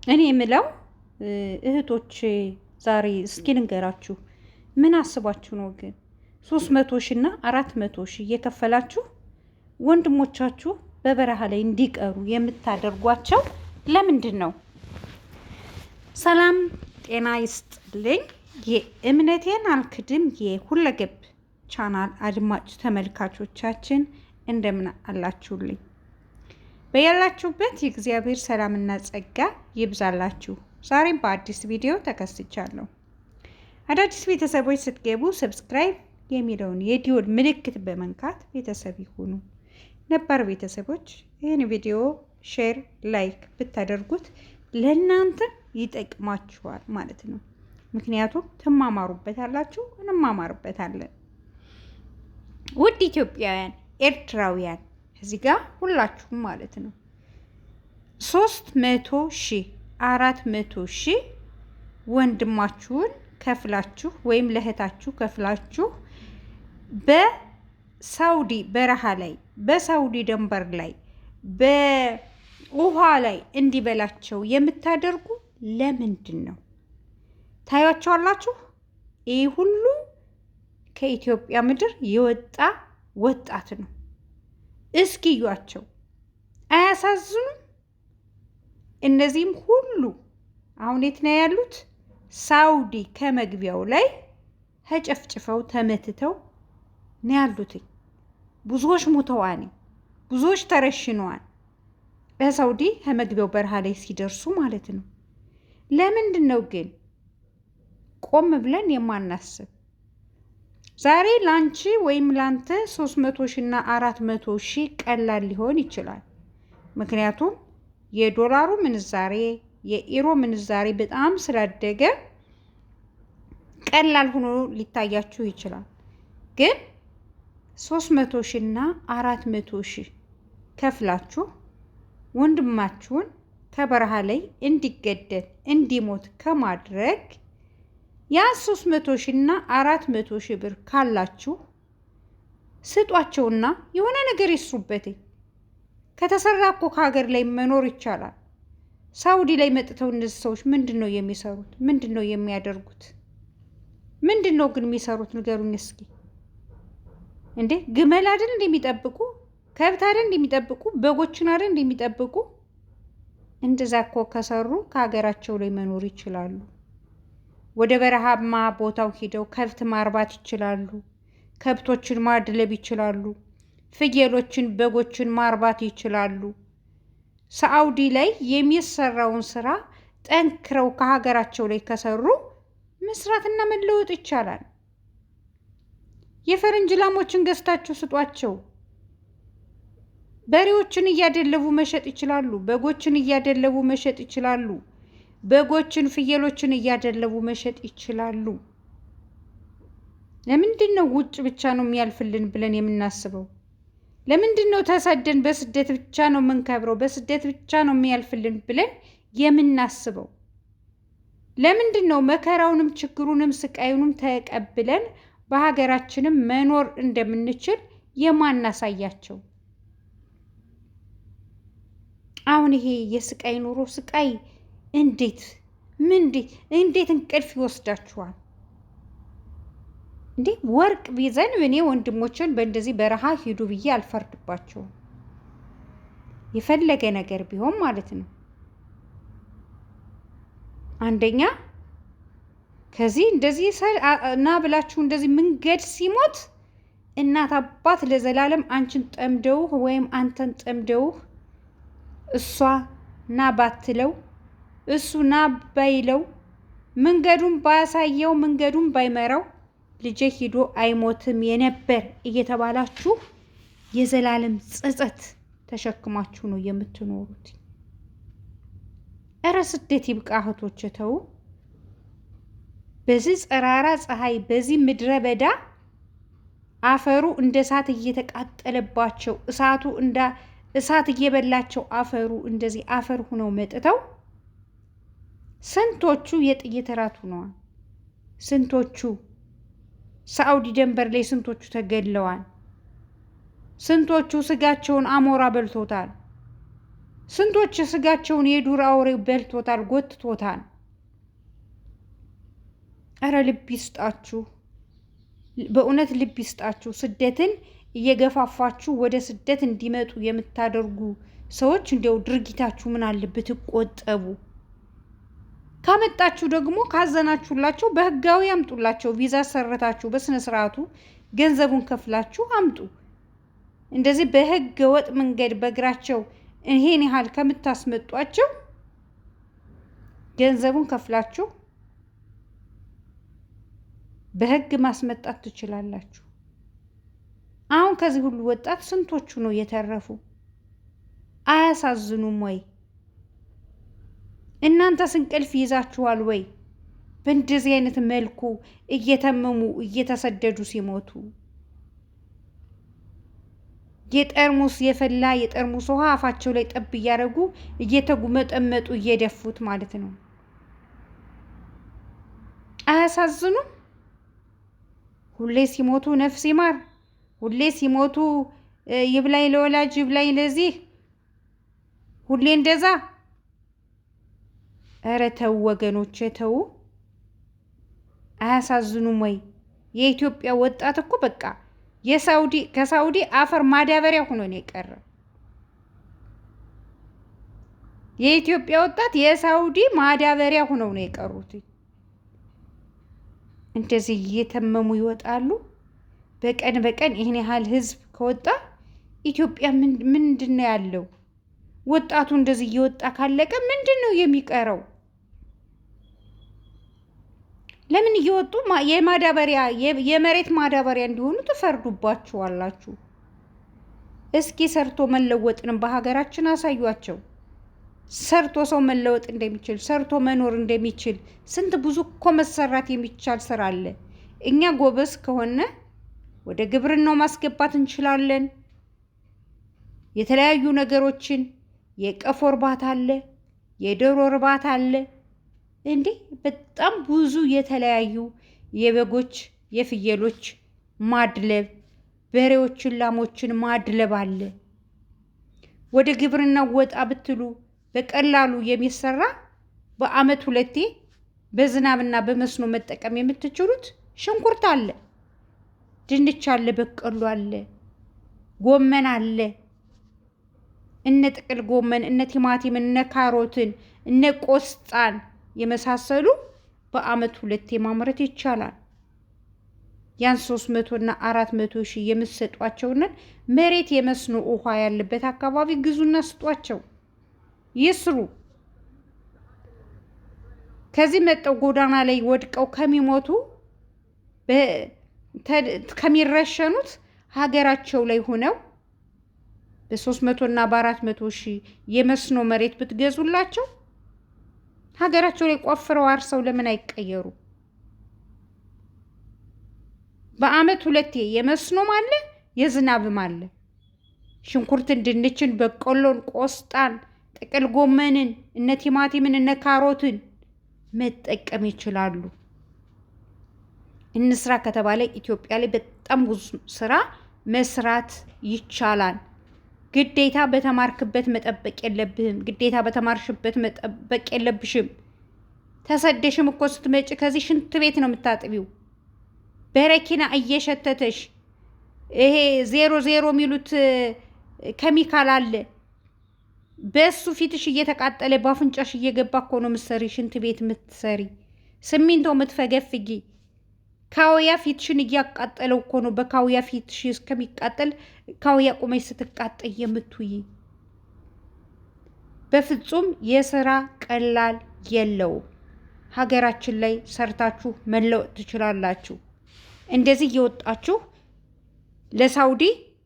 እኔ የምለው እህቶች ዛሬ እስኪ ልንገራችሁ፣ ምን አስባችሁ ነው ግን 300 ሺህ እና 400 ሺህ እየከፈላችሁ ወንድሞቻችሁ በበረሃ ላይ እንዲቀሩ የምታደርጓቸው ለምንድን ነው? ሰላም ጤና ይስጥልኝ። የእምነቴን አልክድም የሁለገብ ቻናል አድማጭ ተመልካቾቻችን እንደምን አላችሁልኝ? በያላችሁበት የእግዚአብሔር ሰላምና ጸጋ ይብዛላችሁ። ዛሬም በአዲስ ቪዲዮ ተከስቻለሁ። አዳዲስ ቤተሰቦች ስትገቡ ሰብስክራይብ የሚለውን የዲዮል ምልክት በመንካት ቤተሰብ ይሁኑ። ነባር ቤተሰቦች ይህን ቪዲዮ ሼር፣ ላይክ ብታደርጉት ለእናንተ ይጠቅማችኋል ማለት ነው። ምክንያቱም ትማማሩበታላችሁ፣ እንማማርበታለን። ውድ ኢትዮጵያውያን፣ ኤርትራውያን እዚህ ጋር ሁላችሁም ማለት ነው 300 ሺህ 400 ሺህ ወንድማችሁን ከፍላችሁ ወይም ለእህታችሁ ከፍላችሁ በሳውዲ በረሃ ላይ በሳውዲ ደንበር ላይ በውሃ ላይ እንዲበላቸው የምታደርጉ ለምንድን ነው? ታያቸዋላችሁ። ይህ ሁሉ ከኢትዮጵያ ምድር የወጣ ወጣት ነው። እስኪዩአቸው፣ አያሳዝኑም? እነዚህም ሁሉ አሁን የት ነው ያሉት? ሳውዲ ከመግቢያው ላይ ተጨፍጭፈው ተመትተው ነው ያሉት። ብዙዎች ሞተዋል፣ ብዙዎች ተረሽነዋል። በሳውዲ ከመግቢያው በረሃ ላይ ሲደርሱ ማለት ነው። ለምንድን ነው ግን ቆም ብለን የማናስብ? ዛሬ ላንቺ ወይም ላንተ 300 ሺህ እና 400 ሺህ ቀላል ሊሆን ይችላል። ምክንያቱም የዶላሩ ምንዛሬ የኢሮ ምንዛሬ በጣም ስላደገ ቀላል ሆኖ ሊታያችሁ ይችላል። ግን 300 ሺህ እና 400 ሺህ ከፍላችሁ ወንድማችሁን ከበረሃ ላይ እንዲገደል እንዲሞት ከማድረግ ያ 300 ሺህ እና 400 ሺህ ብር ካላችሁ ስጧቸውና የሆነ ነገር ይስሩበት። ከተሰራ እኮ ከሀገር ላይ መኖር ይቻላል። ሳውዲ ላይ መጥተው እነዚህ ሰዎች ምንድን ነው የሚሰሩት? ምንድን ነው የሚያደርጉት? ምንድን ነው ግን የሚሰሩት? ንገሩኝ እስኪ። እንዴ ግመል አይደል እንደሚጠብቁ? ከብት አይደል እንደሚጠብቁ? በጎችን አይደል እንደሚጠብቁ? እንደዛ እኮ ከሰሩ ከሀገራቸው ላይ መኖር ይችላሉ። ወደ በረሃማ ቦታው ሄደው ከብት ማርባት ይችላሉ። ከብቶችን ማድለብ ይችላሉ። ፍየሎችን፣ በጎችን ማርባት ይችላሉ። ሳውዲ ላይ የሚሰራውን ስራ ጠንክረው ከሀገራቸው ላይ ከሰሩ መስራትና መለወጥ ይቻላል። የፈረንጅ ላሞችን ገዝታችሁ ስጧቸው። በሬዎችን እያደለቡ መሸጥ ይችላሉ። በጎችን እያደለቡ መሸጥ ይችላሉ። በጎችን፣ ፍየሎችን እያደለቡ መሸጥ ይችላሉ። ለምንድን ነው ውጭ ብቻ ነው የሚያልፍልን ብለን የምናስበው? ለምንድን ነው ተሰደን በስደት ብቻ ነው የምንከብረው፣ በስደት ብቻ ነው የሚያልፍልን ብለን የምናስበው? ለምንድን ነው መከራውንም ችግሩንም ስቃዩንም ተቀብለን በሀገራችንም መኖር እንደምንችል የማናሳያቸው? አሁን ይሄ የስቃይ ኑሮ ስቃይ እንዴት እንቅልፍ ይወስዳችኋል? እንዴ ወርቅ ቢዘን እኔ ወንድሞችን በእንደዚህ በረሃ ሂዱ ብዬ አልፈርድባቸውም። የፈለገ ነገር ቢሆን ማለት ነው። አንደኛ ከዚህ እንደዚህ እና ብላችሁ እንደዚህ መንገድ ሲሞት እናት አባት ለዘላለም አንቺን ጠምደውህ ወይም አንተን ጠምደውህ እሷ ና ባትለው እሱ ና ባይለው መንገዱን ባያሳየው መንገዱን ባይመራው ልጄ ሂዶ አይሞትም የነበር እየተባላችሁ የዘላለም ጸጸት ተሸክማችሁ ነው የምትኖሩት። እረ ስደት ይብቃ እህቶች፣ ተው። በዚህ ፀራራ ፀሐይ፣ በዚህ ምድረ በዳ አፈሩ እንደ እሳት እየተቃጠለባቸው እሳቱ እንደ እሳት እየበላቸው አፈሩ እንደዚህ አፈር ሆነው መጥተው ስንቶቹ የጥይት ራት ሆነዋል። ስንቶቹ ሳውዲ ደንበር ላይ ስንቶቹ ተገድለዋል። ስንቶቹ ስጋቸውን አሞራ በልቶታል። ስንቶች ስጋቸውን የዱር አውሬው በልቶታል፣ ጎትቶታል። እረ ልብ ይስጣችሁ፣ በእውነት ልብ ይስጣችሁ። ስደትን እየገፋፋችሁ ወደ ስደት እንዲመጡ የምታደርጉ ሰዎች እንዲያው ድርጊታችሁ ምን አለበት ቆጠቡ። ካመጣችሁ ደግሞ ካዘናችሁላቸው በህጋዊ አምጡላቸው። ቪዛ ሰረታችሁ በስነ ስርዓቱ ገንዘቡን ከፍላችሁ አምጡ። እንደዚህ በህገ ወጥ መንገድ በእግራቸው ይሄን ያህል ከምታስመጧቸው ገንዘቡን ከፍላችሁ በህግ ማስመጣት ትችላላችሁ። አሁን ከዚህ ሁሉ ወጣት ስንቶቹ ነው የተረፉ? አያሳዝኑም ወይ? እናንተስ እንቅልፍ ይዛችኋል ወይ? በእንደዚህ አይነት መልኩ እየተመሙ እየተሰደዱ ሲሞቱ የፈላ የጠርሙስ ውሃ አፋቸው ላይ ጠብ እያደረጉ እየተጉመጠመጡ እየደፉት ማለት ነው። አያሳዝኑም? ሁሌ ሲሞቱ ነፍስ ይማር፣ ሁሌ ሲሞቱ ይብላኝ ለወላጅ ይብላኝ ለዚህ፣ ሁሌ እንደዛ። ኧረ ተው ወገኖቼ ተው። አያሳዝኑም ወይ? የኢትዮጵያ ወጣት እኮ በቃ ከሳውዲ አፈር ማዳበሪያ ሆኖ ነው የቀረ። የኢትዮጵያ ወጣት የሳውዲ ማዳበሪያ ሆነው ነው የቀሩት። እንደዚህ እየተመሙ ይወጣሉ። በቀን በቀን ይህን ያህል ህዝብ ከወጣ ኢትዮጵያ ምንድን ነው ያለው? ወጣቱ እንደዚህ እየወጣ ካለቀ ምንድን ነው የሚቀረው? ለምን እየወጡ የመሬት ማዳበሪያ እንዲሆኑ ትፈርዱባቸዋላችሁ? እስኪ ሰርቶ መለወጥንም በሀገራችን አሳዩአቸው። ሰርቶ ሰው መለወጥ እንደሚችል፣ ሰርቶ መኖር እንደሚችል ስንት ብዙ እኮ መሰራት የሚቻል ስራ አለ። እኛ ጎበዝ ከሆነ ወደ ግብርናው ማስገባት እንችላለን። የተለያዩ ነገሮችን የቀፎ እርባታ አለ፣ የዶሮ እርባታ አለ። እንዴ በጣም ብዙ የተለያዩ የበጎች የፍየሎች ማድለብ፣ በሬዎችን ላሞችን ማድለብ አለ። ወደ ግብርናው ወጣ ብትሉ በቀላሉ የሚሰራ በአመት 2 በዝናብና በመስኖ መጠቀም የምትችሉት ሽንኩርት አለ፣ ድንች አለ፣ በቀሎ አለ፣ ጎመን አለ። እነ ጥቅል ጎመን፣ እነ ቲማቲም፣ እነ ካሮትን፣ እነ ቆስጣን የመሳሰሉ በአመት 2 ማምረት ይቻላል። ያን 300 እና 400 ሺህ የምትሰጧቸውን መሬት የመስኖ ውሃ ያለበት አካባቢ ግዙና ስጧቸው፣ ይስሩ። ከዚህ መጠው ጎዳና ላይ ወድቀው ከሚሞቱ ከሚረሸኑት ሀገራቸው ላይ ሆነው በ300 እና በ400 ሺህ የመስኖ መሬት ብትገዙላቸው ሀገራቸው ላይ ቆፍረው አርሰው ለምን አይቀየሩ? በአመት 2 የመስኖም አለ የዝናብም አለ። ሽንኩርትን፣ ድንችን፣ በቆሎን፣ ቆስጣን፣ ጥቅል ጎመንን፣ እነ ቲማቲምን፣ እነ ካሮትን መጠቀም ይችላሉ። እንስራ ከተባለ ኢትዮጵያ ላይ በጣም ብዙ ስራ መስራት ይቻላል። ግዴታ በተማርክበት መጠበቅ የለብህም። ግዴታ በተማርሽበት መጠበቅ የለብሽም። ተሰደሽም እኮ ስትመጪ ከዚህ ሽንት ቤት ነው የምታጥቢው። በረኪና እየሸተተሽ ይሄ 00 የሚሉት ኬሚካል አለ። በሱ ፊትሽ እየተቃጠለ ባፍንጫሽ እየገባ እኮ ነው ምትሰሪ ሽንት ቤት ምትሰሪ። ሲሚንቶ ምትፈገፍጊ ካውያ ፊትሽን እያቃጠለው እኮ ነው። በካውያ ፊትሽ እስከሚቃጠል ካውያ ቁመሽ ስትቃጠይ የምትውይ። በፍጹም የስራ ቀላል የለውም። ሀገራችን ላይ ሰርታችሁ መለወጥ ትችላላችሁ። እንደዚህ እየወጣችሁ ለሳውዲ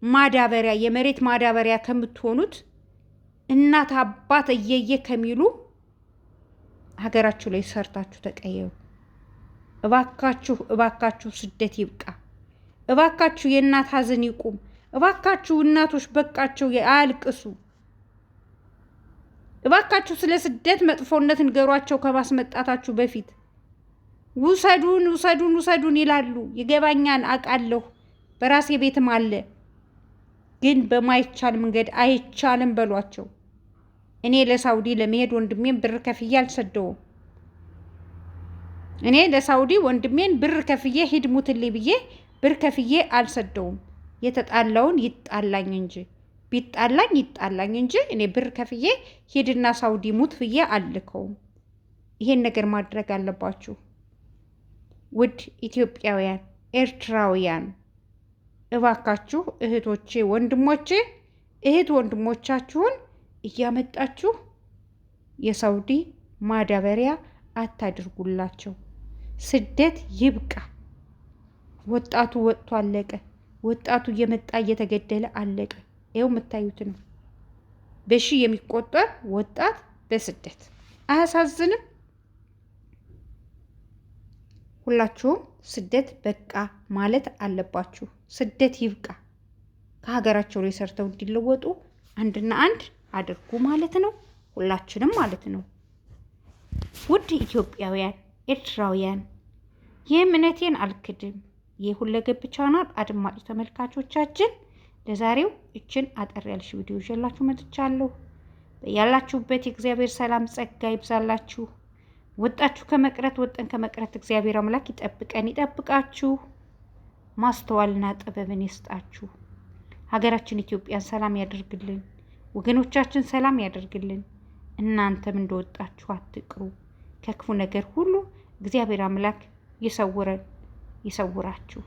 ማዳበሪያ የመሬት ማዳበሪያ ከምትሆኑት እናት አባት እየየ ከሚሉ ሀገራችሁ ላይ ሰርታችሁ ተቀየሩ። እባካችሁ እባካችሁ ስደት ይብቃ። እባካችሁ የእናት ሀዘን ይቁም። እባካችሁ እናቶች በቃቸው አያልቅሱ። እባካችሁ ስለ ስደት መጥፎነት ንገሯቸው ከማስመጣታችሁ በፊት። ውሰዱን ውሰዱን ውሰዱን ይላሉ። ይገባኛል፣ አውቃለሁ፣ በራሴ ቤትም አለ። ግን በማይቻል መንገድ አይቻልም በሏቸው። እኔ ለሳውዲ ለመሄድ ወንድሜን ብር ከፍዬ አልሰደውም። እኔ ለሳውዲ ወንድሜን ብር ከፍዬ ሂድ ሙትልኝ ብዬ ብር ከፍዬ አልሰደውም። የተጣላውን ይጣላኝ እንጂ ቢጣላኝ ይጣላኝ እንጂ እኔ ብር ከፍዬ ሂድና ሳውዲ ሙት ብዬ አልከውም። ይሄን ነገር ማድረግ አለባችሁ ውድ ኢትዮጵያውያን፣ ኤርትራውያን እባካችሁ እህቶቼ፣ ወንድሞቼ፣ እህት ወንድሞቻችሁን እያመጣችሁ የሳውዲ ማዳበሪያ አታድርጉላቸው። ስደት ይብቃ። ወጣቱ ወጥቶ አለቀ። ወጣቱ እየመጣ እየተገደለ አለቀ። ይኸው የምታዩት ነው። በሺህ የሚቆጠር ወጣት በስደት አያሳዝንም? ሁላችሁም ስደት በቃ ማለት አለባችሁ። ስደት ይብቃ። ከሀገራቸው ላይ ሰርተው እንዲለወጡ አንድና አንድ አድርጉ ማለት ነው። ሁላችንም ማለት ነው። ውድ ኢትዮጵያውያን፣ ኤርትራውያን ይህም እምነቴን አልክድም የሁለገብ ቻናል አድማጭ ተመልካቾቻችን ለዛሬው እችን አጠር ያለች ቪዲዮ ይዤላችሁ መጥቻለሁ። በያላችሁበት የእግዚአብሔር ሰላም ጸጋ ይብዛላችሁ። ወጣችሁ ከመቅረት ወጠን ከመቅረት እግዚአብሔር አምላክ ይጠብቀን ይጠብቃችሁ። ማስተዋልና ጥበብን ይስጣችሁ። ሀገራችን ኢትዮጵያን ሰላም ያደርግልን። ወገኖቻችን ሰላም ያደርግልን። እናንተም እንደወጣችሁ አትቅሩ። ከክፉ ነገር ሁሉ እግዚአብሔር አምላክ ይሰውረን ይሰውራችሁ።